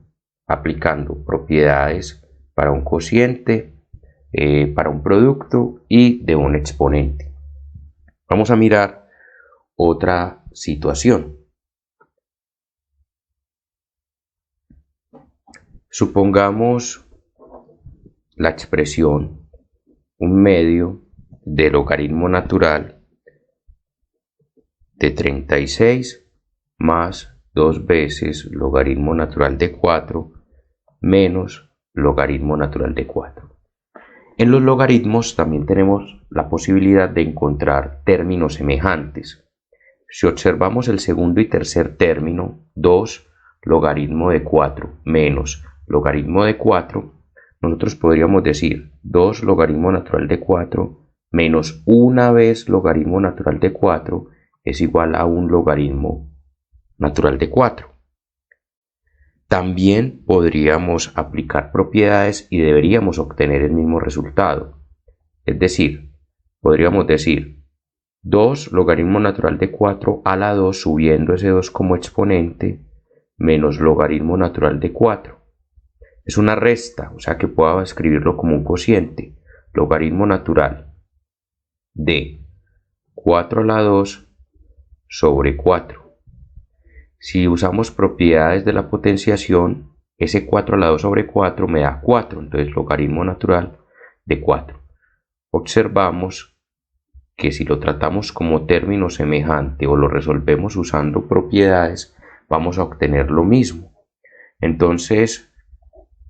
aplicando propiedades para un cociente, para un producto y de un exponente. Vamos a mirar otra situación. Supongamos la expresión 1/2 de logaritmo natural de 36 más 2 veces logaritmo natural de 4 menos logaritmo natural de 4. En los logaritmos también tenemos la posibilidad de encontrar términos semejantes. Si observamos el segundo y tercer término, 2 logaritmo de 4 menos logaritmo de 4, nosotros podríamos decir 2 logaritmo natural de 4 menos una vez logaritmo natural de 4 es igual a un logaritmo natural de 4. También podríamos aplicar propiedades y deberíamos obtener el mismo resultado. Es decir, podríamos decir 2 logaritmo natural de 4 a la 2 subiendo ese 2 como exponente menos logaritmo natural de 4. Es una resta, o sea que puedo escribirlo como un cociente. Logaritmo natural de 4 a la 2 sobre 4. Si usamos propiedades de la potenciación, ese 4 a la 2 sobre 4 me da 4, entonces logaritmo natural de 4. Observamos que si lo tratamos como término semejante o lo resolvemos usando propiedades, vamos a obtener lo mismo. Entonces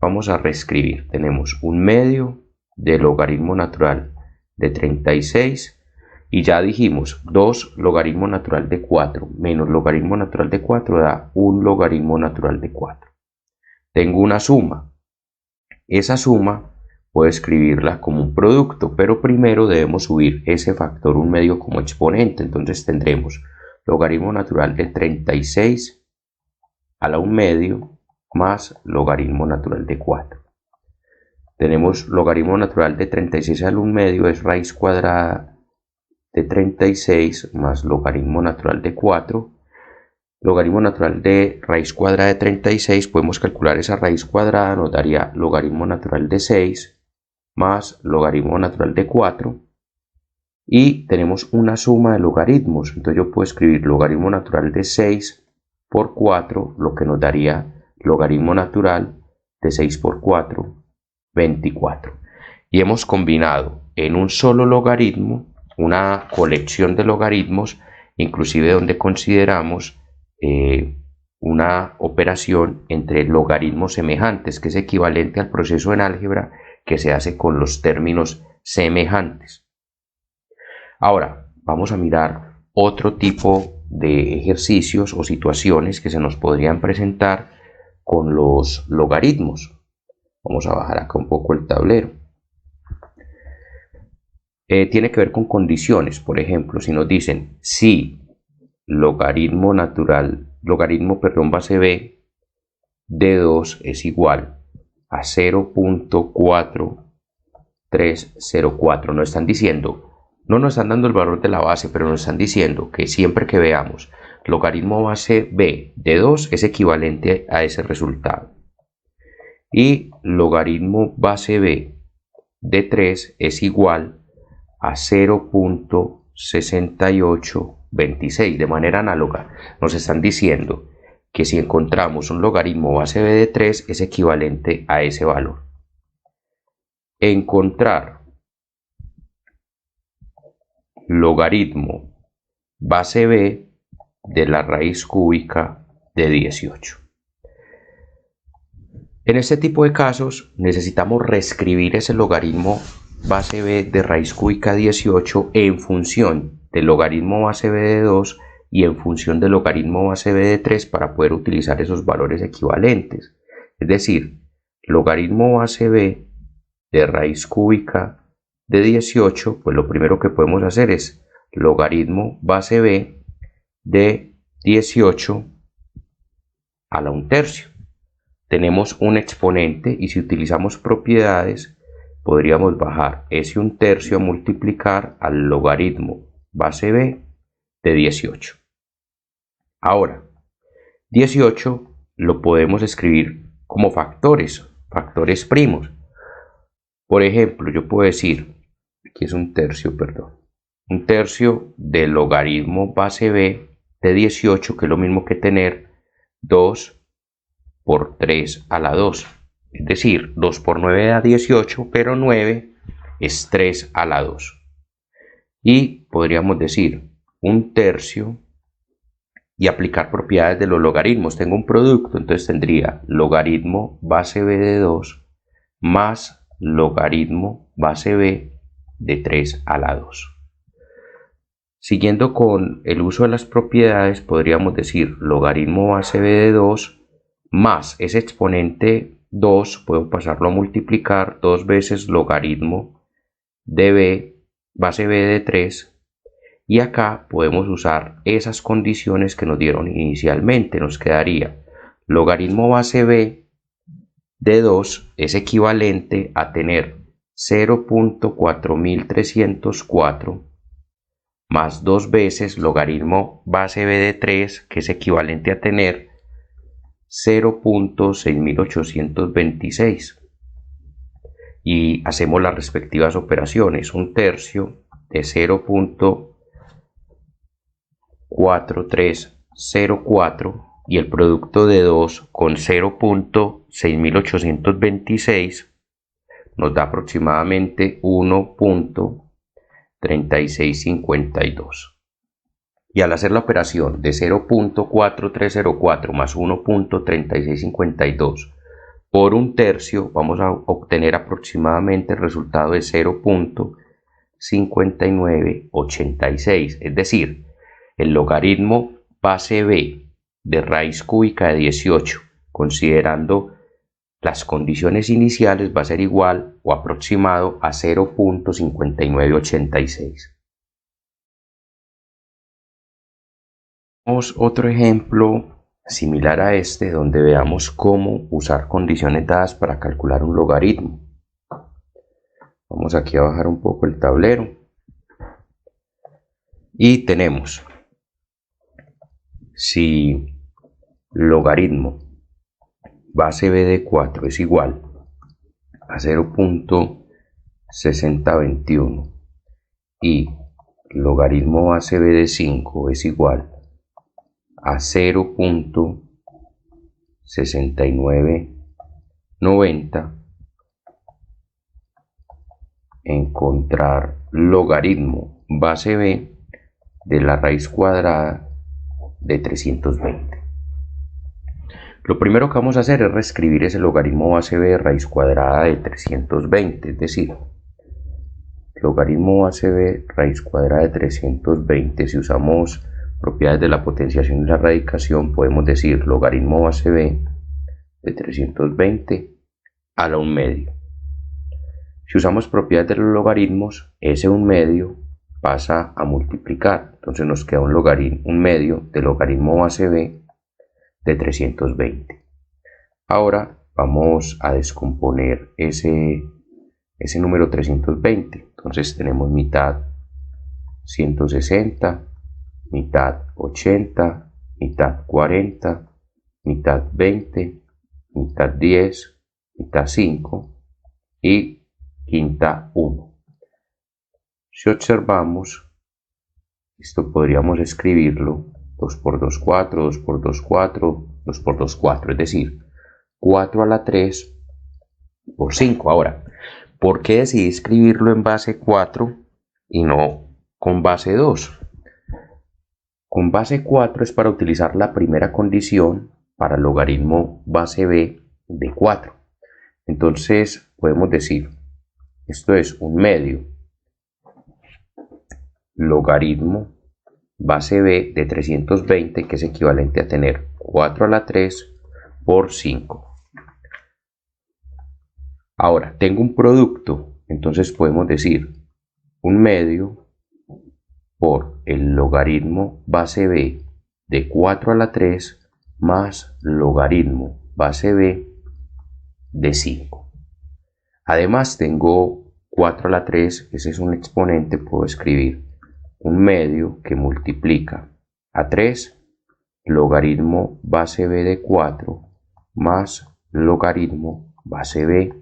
vamos a reescribir. Tenemos un medio de logaritmo natural de 36 y ya dijimos 2 logaritmo natural de 4 menos logaritmo natural de 4 da un logaritmo natural de 4. Tengo una suma. Esa suma puedo escribirla como un producto, pero primero debemos subir ese factor 1 medio como exponente. Entonces tendremos logaritmo natural de 36 a la 1 medio más logaritmo natural de 4. Tenemos logaritmo natural de 36 a la 1 medio es raíz cuadrada de 36 más logaritmo natural de 4. Logaritmo natural de raíz cuadrada de 36, podemos calcular esa raíz cuadrada, nos daría logaritmo natural de 6 más logaritmo natural de 4. Y tenemos una suma de logaritmos, entonces yo puedo escribir logaritmo natural de 6 por 4, lo que nos daría logaritmo natural de 6 por 4, 24. Y hemos combinado en un solo logaritmo una colección de logaritmos, inclusive donde consideramos una operación entre logaritmos semejantes, que es equivalente al proceso en álgebra que se hace con los términos semejantes. Ahora vamos a mirar otro tipo de ejercicios o situaciones que se nos podrían presentar con los logaritmos. Vamos a bajar acá un poco el tablero. Tiene que ver con condiciones. Por ejemplo, si nos dicen si logaritmo base b de 2 es igual a 0.4304, nos están diciendo, no nos están dando el valor de la base, pero nos están diciendo que siempre que veamos logaritmo base b de 2 es equivalente a ese resultado, y logaritmo base b de 3 es igual a 0.6826. De manera análoga nos están diciendo que si encontramos un logaritmo base b de 3 es equivalente a ese valor. Encontrar logaritmo base b de la raíz cúbica de 18. En este tipo de casos necesitamos reescribir ese logaritmo base b de raíz cúbica 18 en función del logaritmo base b de 2 y en función del logaritmo base b de 3 para poder utilizar esos valores equivalentes. Es decir, logaritmo base b de raíz cúbica de 18, pues lo primero que podemos hacer es logaritmo base b de 18 a la 1/3. Tenemos un exponente y si utilizamos propiedades podríamos bajar ese 1/3 a multiplicar al logaritmo base b de 18. Ahora, 18 lo podemos escribir como factores primos. Por ejemplo, yo puedo decir, aquí es 1/3, perdón, 1/3 del logaritmo base b de 18, que es lo mismo que tener 2 por 3 a la 2. Es decir, 2 por 9 da 18, pero 9 es 3 a la 2. Y podríamos decir 1/3 y aplicar propiedades de los logaritmos. Tengo un producto, entonces tendría logaritmo base b de 2 más logaritmo base b de 3 a la 2. Siguiendo con el uso de las propiedades, podríamos decir logaritmo base b de 2 más ese exponente 2, puedo pasarlo a multiplicar 2 veces logaritmo de b, base b de 3, y acá podemos usar esas condiciones que nos dieron inicialmente. Nos quedaría logaritmo base b de 2 es equivalente a tener 0.4304 más 2 veces logaritmo base b de 3, que es equivalente a tener 0.6826. Y hacemos las respectivas operaciones. Un tercio de 0.4304 y el producto de 2 con 0.6826 nos da aproximadamente 1.3652. Y al hacer la operación de 0.4304 más 1.3652 por un tercio, vamos a obtener aproximadamente el resultado de 0.5986. Es decir, el logaritmo base b de raíz cúbica de 18, considerando las condiciones iniciales, va a ser igual o aproximado a 0.5986. Vamos otro ejemplo similar a este, donde veamos cómo usar condiciones dadas para calcular un logaritmo. Vamos aquí a bajar un poco el tablero y tenemos, si logaritmo base b de 4 es igual a 0.6021 y logaritmo base b de 5 es igual a 0.6990, encontrar logaritmo base b de la raíz cuadrada de 320. Lo primero que vamos a hacer es reescribir ese logaritmo base b de raíz cuadrada de 320, es decir, logaritmo base b raíz cuadrada de 320, si usamos propiedades de la potenciación y la radicación, podemos decir logaritmo base b de 320 a la 1 medio. Si usamos propiedades de los logaritmos, ese 1 medio pasa a multiplicar, entonces nos queda un medio de logaritmo base b de 320. Ahora vamos a descomponer ese número 320. Entonces tenemos mitad 160, mitad 80, mitad 40, mitad 20, mitad 10, mitad 5 y quinta 1. Si observamos, esto podríamos escribirlo 2 por 2, 4, 2 por 2, 4, 2 por 2, 4, es decir, 4 a la 3 por 5. Ahora, ¿por qué decidí escribirlo en base 4 y no con base 2? Con base 4 es para utilizar la primera condición para el logaritmo base b de 4. Entonces podemos decir, esto es un medio logaritmo base b de 320, que es equivalente a tener 4 a la 3 por 5. Ahora, tengo un producto, entonces podemos decir un medio por el logaritmo base b de 4 a la 3 más logaritmo base b de 5. Además tengo 4 a la 3, ese es un exponente, puedo escribir un medio que multiplica a 3 logaritmo base b de 4 más logaritmo base b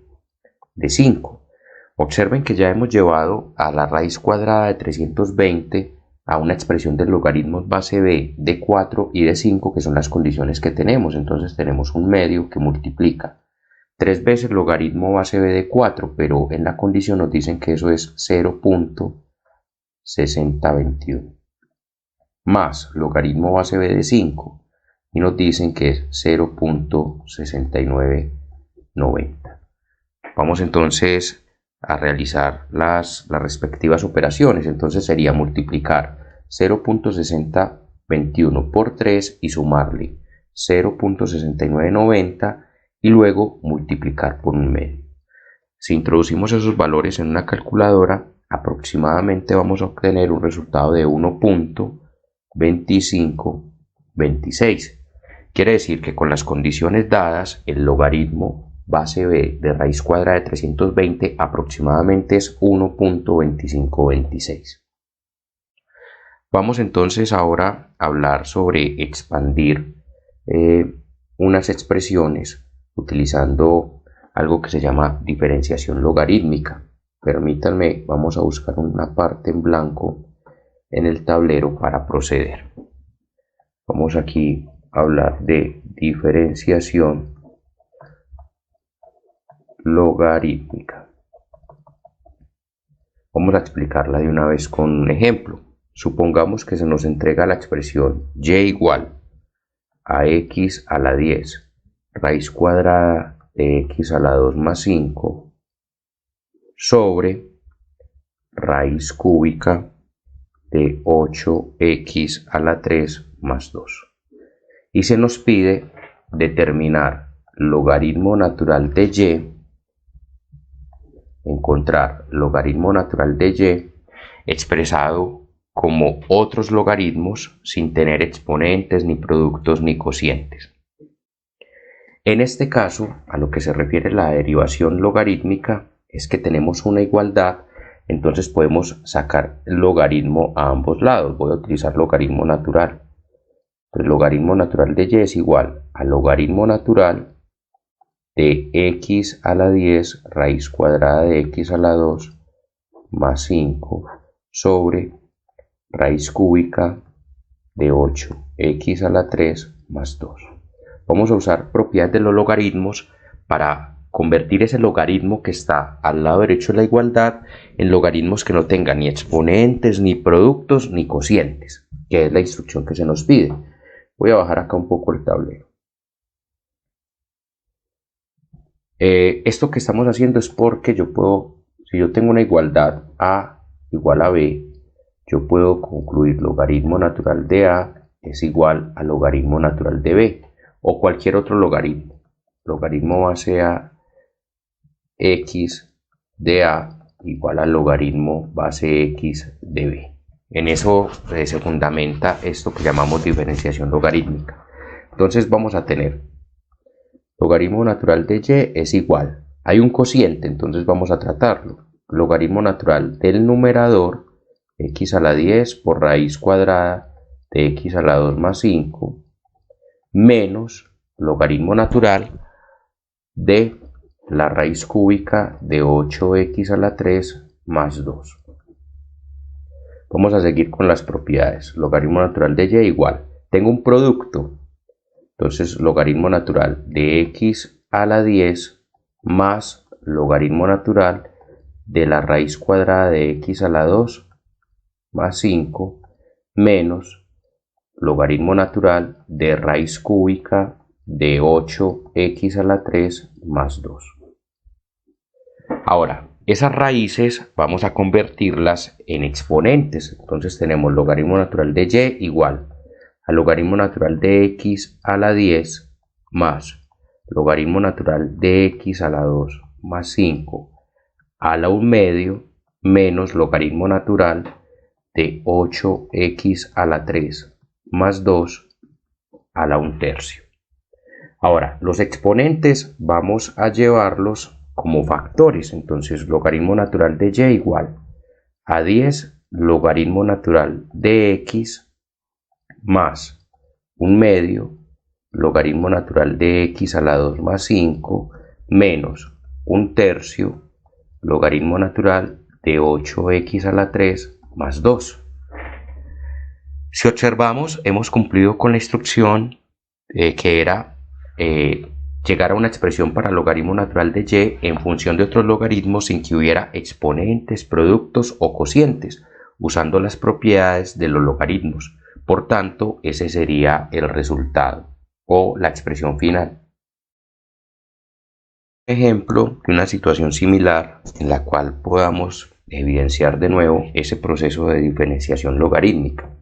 de 5. Observen que ya hemos llevado a la raíz cuadrada de 320 a una expresión de logaritmos base b de 4 y de 5, que son las condiciones que tenemos. Entonces tenemos un medio que multiplica 3 veces logaritmo base b de 4, pero en la condición nos dicen que eso es 0.6021 más logaritmo base b de 5 y nos dicen que es 0.6990. Vamos entonces a realizar las respectivas operaciones. Entonces sería multiplicar 0.6021 por 3 y sumarle 0.6990 y luego multiplicar por un medio. Si introducimos esos valores en una calculadora, aproximadamente vamos a obtener un resultado de 1.2526. Quiere decir que con las condiciones dadas, el logaritmo base b de raíz cuadrada de 320 aproximadamente es 1.2526. Vamos entonces ahora a hablar sobre expandir unas expresiones utilizando algo que se llama diferenciación logarítmica. Permítanme, vamos a buscar una parte en blanco en el tablero para proceder. Vamos aquí a hablar de diferenciación logarítmica. Vamos a explicarla de una vez con un ejemplo. Supongamos que se nos entrega la expresión y igual a x a la 10 raíz cuadrada de x a la 2 más 5 sobre raíz cúbica de 8x a la 3 más 2. Y se nos pide determinar logaritmo natural de y, encontrar logaritmo natural de y expresado como otros logaritmos sin tener exponentes, ni productos, ni cocientes. En este caso, a lo que se refiere la derivación logarítmica es que tenemos una igualdad, entonces podemos sacar logaritmo a ambos lados. Voy a utilizar logaritmo natural. El logaritmo natural de y es igual a logaritmo natural de x a la 10 raíz cuadrada de x a la 2 más 5 sobre raíz cúbica de 8x a la 3 más 2. Vamos a usar propiedades de los logaritmos para convertir ese logaritmo que está al lado derecho de la igualdad en logaritmos que no tengan ni exponentes, ni productos, ni cocientes, que es la instrucción que se nos pide. Voy a bajar acá un poco el tablero. Esto que estamos haciendo es porque yo puedo, si yo tengo una igualdad a igual a b, yo puedo concluir logaritmo natural de a es igual a logaritmo natural de b, o cualquier otro logaritmo. Logaritmo base a x de a igual al logaritmo base x de b. En eso se fundamenta esto que llamamos diferenciación logarítmica. Entonces vamos a tener logaritmo natural de y es igual, hay un cociente, entonces vamos a tratarlo. Logaritmo natural del numerador, x a la 10 por raíz cuadrada de x a la 2 más 5, menos logaritmo natural de la raíz cúbica de 8x a la 3 más 2. Vamos a seguir con las propiedades. Logaritmo natural de y igual, tengo un producto, entonces logaritmo natural de x a la 10 más logaritmo natural de la raíz cuadrada de x a la 2 más 5 menos logaritmo natural de raíz cúbica de 8x a la 3 más 2. Ahora, esas raíces vamos a convertirlas en exponentes. Entonces tenemos logaritmo natural de y igual a logaritmo natural de x a la 10 más logaritmo natural de x a la 2 más 5 a la 1 medio menos logaritmo natural de 8x a la 3 más 2 a la 1 tercio. Ahora, los exponentes vamos a llevarlos como factores. Entonces, logaritmo natural de y igual a 10 logaritmo natural de x más 1 medio logaritmo natural de x a la 2 más 5 menos 1 tercio logaritmo natural de 8x a la 3 más 2. Si observamos, hemos cumplido con la instrucción que era llegar a una expresión para logaritmo natural de y en función de otros logaritmos sin que hubiera exponentes, productos o cocientes, usando las propiedades de los logaritmos. Por tanto, ese sería el resultado o la expresión final. ejemplo de una situación similar en la cual podamos evidenciar de nuevo ese proceso de diferenciación logarítmica.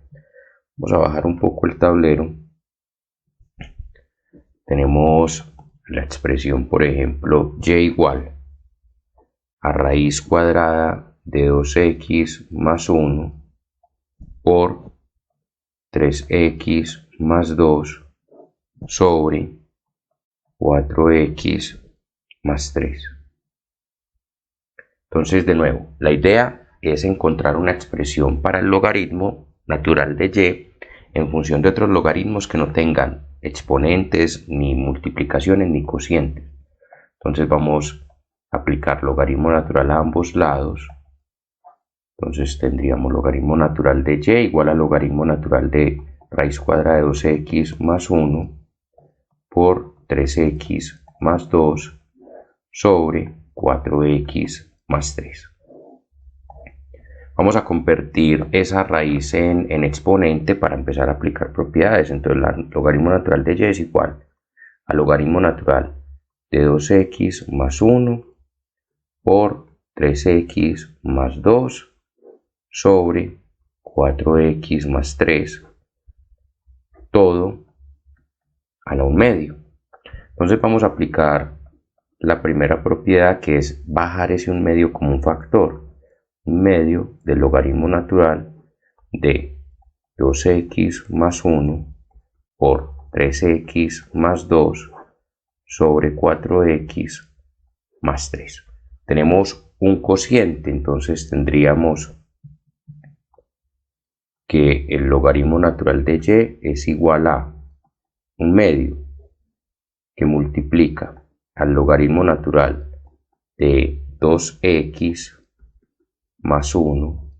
Vamos a bajar un poco el tablero. Tenemos la expresión, por ejemplo, y igual a raíz cuadrada de 2x más 1 por 3x más 2 sobre 4x más 3. Entonces, de nuevo, la idea es encontrar una expresión para el logaritmo natural de y en función de otros logaritmos que no tengan exponentes, ni multiplicaciones, ni cocientes. Entonces vamos a aplicar logaritmo natural a ambos lados. Entonces tendríamos logaritmo natural de y igual a logaritmo natural de raíz cuadrada de 2x más 1 por 3x más 2 sobre 4x más 3. Vamos a convertir esa raíz en exponente para empezar a aplicar propiedades. Entonces el logaritmo natural de y es igual a logaritmo natural de 2x más 1 por 3x más 2 sobre 4x más 3, todo a la 1/2. Entonces vamos a aplicar la primera propiedad, que es bajar ese 1/2 como un factor. 1/2 del logaritmo natural de 2x más 1 por 3x más 2 sobre 4x más 3. Tenemos un cociente, entonces tendríamos que el logaritmo natural de y es igual a 1/2 que multiplica al logaritmo natural de 2x más 1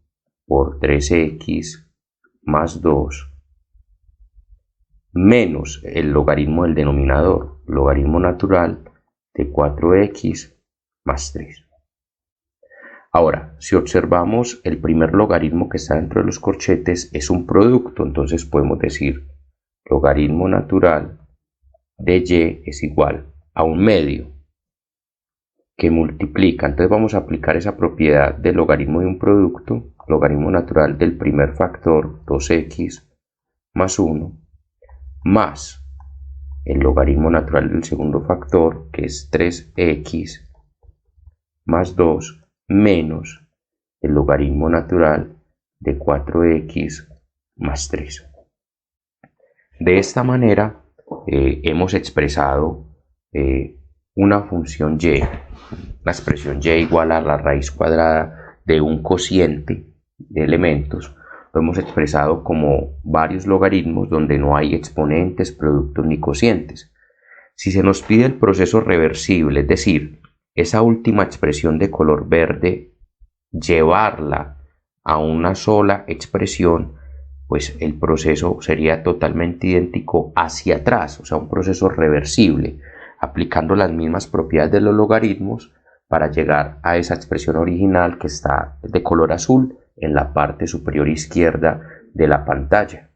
por 3x más 2 menos el logaritmo del denominador, logaritmo natural de 4x más 3. Ahora, si observamos, el primer logaritmo que está dentro de los corchetes es un producto, entonces podemos decir logaritmo natural de y es igual a 1/2 que multiplica. Entonces vamos a aplicar esa propiedad del logaritmo de un producto, logaritmo natural del primer factor 2x más 1 más el logaritmo natural del segundo factor, que es 3x más 2 menos el logaritmo natural de 4x más 3. De esta manera hemos expresado una función y, la expresión y igual a la raíz cuadrada de un cociente de elementos. Lo hemos expresado como varios logaritmos donde no hay exponentes, productos ni cocientes. Si se nos pide el proceso reversible, es decir, esa última expresión de color verde, llevarla a una sola expresión, pues el proceso sería totalmente idéntico hacia atrás, o sea, un proceso reversible, aplicando las mismas propiedades de los logaritmos para llegar a esa expresión original que está de color azul en la parte superior izquierda de la pantalla.